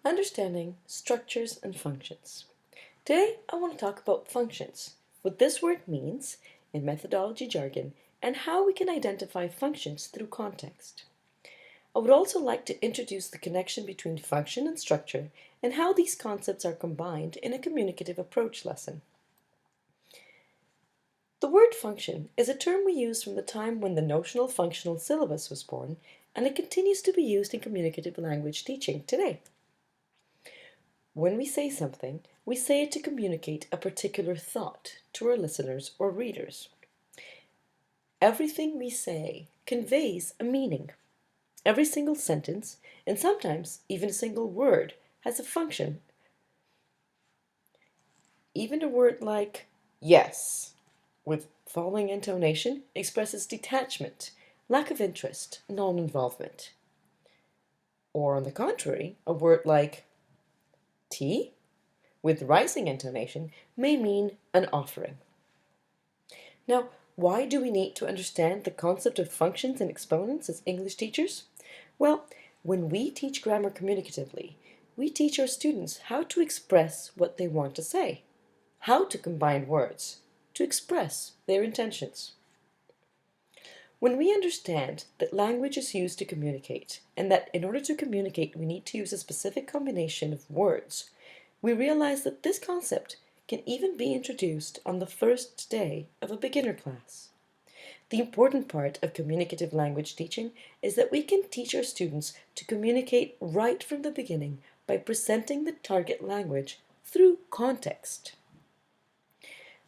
Understanding structures and functions. Today, I want to talk about functions, what this word means in methodology jargon, and how we can identify functions through context. I would also like to introduce the connection between function and structure and how these concepts are combined in a communicative approach lesson. The word function is a term we use from the time when the notional functional syllabus was born, and it continues to be used in communicative language teaching today. When we say something, we say it to communicate a particular thought to our listeners or readers. Everything we say conveys a meaning. Every single sentence, and sometimes even a single word, has a function. Even a word like yes, with following intonation, expresses detachment, lack of interest, non-involvement. Or on the contrary, a word like tea, with rising intonation, may mean an offering. Now, why do we need to understand the concept of functions and exponents as English teachers? Well, when we teach grammar communicatively, we teach our students how to express what they want to say, how to combine words, to express their intentions. When we understand that language is used to communicate, and that in order to communicate we need to use a specific combination of words, we realize that this concept can even be introduced on the first day of a beginner class. The important part of communicative language teaching is that we can teach our students to communicate right from the beginning by presenting the target language through context.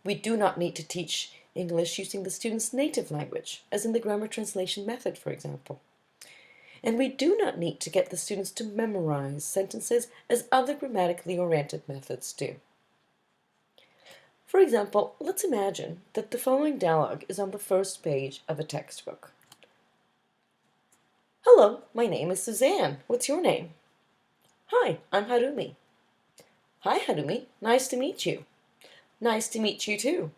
We do not need to teach English using the student's native language, as in the grammar translation method, for example. And we do not need to get the students to memorize sentences as other grammatically oriented methods do. For example, let's imagine that the following dialogue is on the first page of a textbook. Hello, my name is Suzanne. What's your name? Hi, I'm Harumi. Hi, Harumi. Nice to meet you. Nice to meet you too.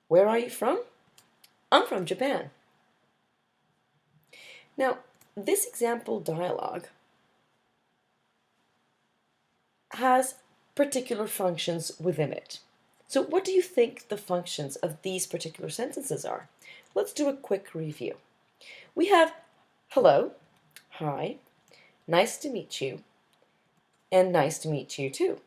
Where are you from? I'm from Japan. Now, this example dialogue has particular functions within it. So what do you think the functions of these particular sentences are? Let's do a quick review. We have hello, hi, nice to meet you, and nice to meet you too.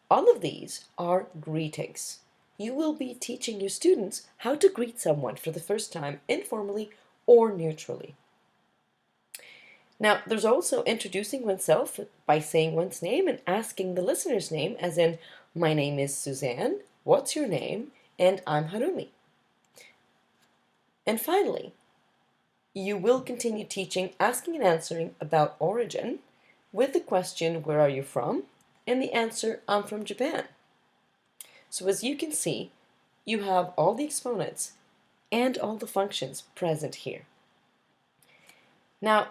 All of these are greetings. You will be teaching your students how to greet someone for the first time informally or neutrally. Now, there's also introducing oneself by saying one's name and asking the listener's name, as in, my name is Suzanne, what's your name, and I'm Harumi. And finally, you will continue teaching asking and answering about origin with the question, where are you from? And the answer, I'm from Japan. So as you can see, you have all the exponents and all the functions present here. Now,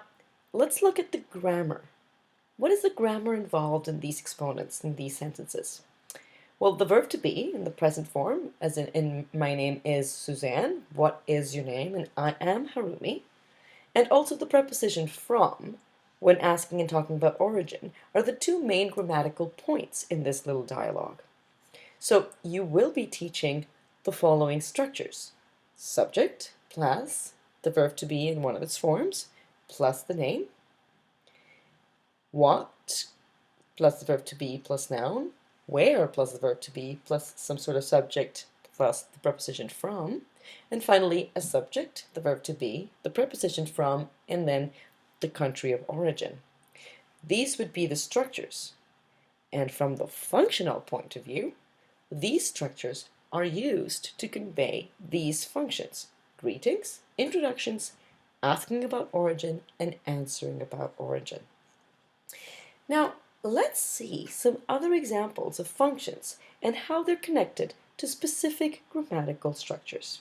let's look at the grammar. What is the grammar involved in these exponents, in these sentences? Well, the verb to be in the present form, as in my name is Suzanne, what is your name, and I am Harumi, and also the preposition from, when asking and talking about origin, are the two main grammatical points in this little dialogue. So you will be teaching the following structures: subject plus the verb to be in one of its forms plus the name, what plus the verb to be plus noun, where plus the verb to be plus some sort of subject plus the preposition from, and finally a subject, the verb to be, the preposition from, and then the country of origin. These would be the structures. And from the functional point of view, these structures are used to convey these functions: greetings, introductions, asking about origin, and answering about origin. Now, let's see some other examples of functions and how they're connected to specific grammatical structures.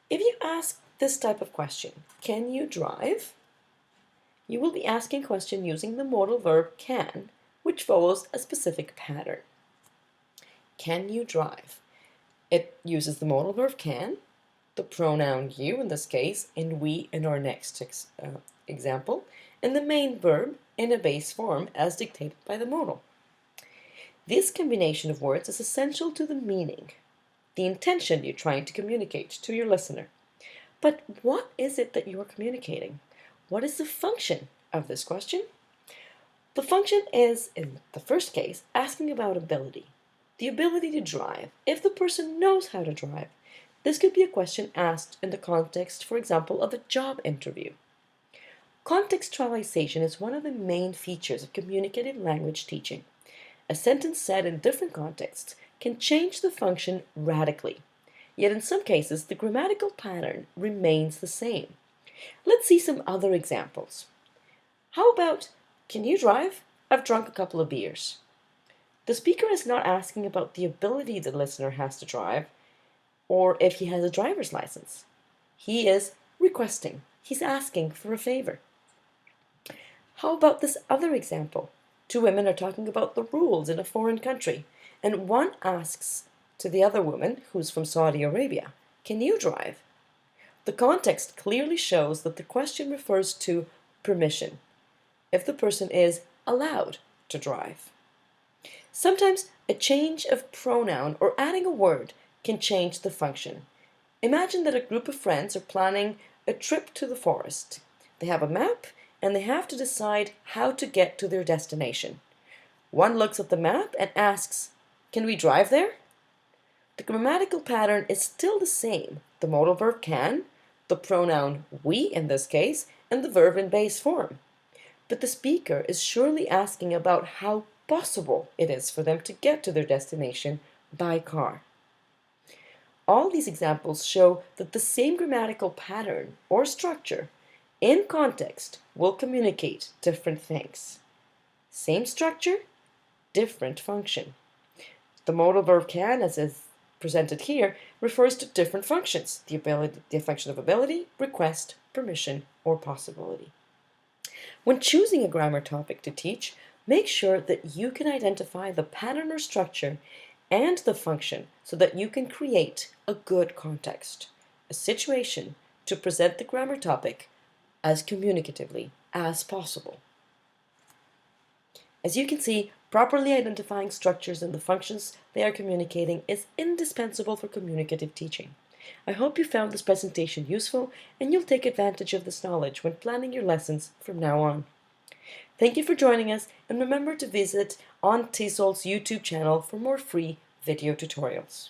If you ask this type of question, can you drive? You will be asking a question using the modal verb can, which follows a specific pattern. Can you drive? It uses the modal verb can, the pronoun you in this case, and we in our next example, and the main verb in a base form as dictated by the modal. This combination of words is essential to the meaning, the intention you're trying to communicate to your listener. But what is it that you are communicating? What is the function of this question? The function is, in the first case, asking about ability. The ability to drive, if the person knows how to drive. This could be a question asked in the context, for example, of a job interview. Contextualization is one of the main features of communicative language teaching. A sentence said in different contexts can change the function radically. Yet in some cases, the grammatical pattern remains the same. Let's see some other examples. How about, can you drive? I've drunk a couple of beers. The speaker is not asking about the ability the listener has to drive, or if he has a driver's license. He is requesting. He's asking for a favor. How about this other example? Two women are talking about the rules in a foreign country, and one asks to the other woman, who's from Saudi Arabia, can you drive? The context clearly shows that the question refers to permission, if the person is allowed to drive. Sometimes a change of pronoun or adding a word can change the function. Imagine that a group of friends are planning a trip to the forest. They have a map and they have to decide how to get to their destination. One looks at the map and asks, can we drive there? The grammatical pattern is still the same. The modal verb can, the pronoun we in this case, and the verb in base form. But the speaker is surely asking about how possible it is for them to get to their destination by car. All these examples show that the same grammatical pattern or structure in context will communicate different things. Same structure, different function. The modal verb can, as is presented here, refers to different functions, the function of ability, request, permission, or possibility. When choosing a grammar topic to teach, make sure that you can identify the pattern or structure and the function so that you can create a good context, a situation to present the grammar topic as communicatively as possible. As you can see, properly identifying structures and the functions they are communicating is indispensable for communicative teaching. I hope you found this presentation useful and you'll take advantage of this knowledge when planning your lessons from now on. Thank you for joining us, and remember to visit on TESOL's YouTube channel for more free video tutorials.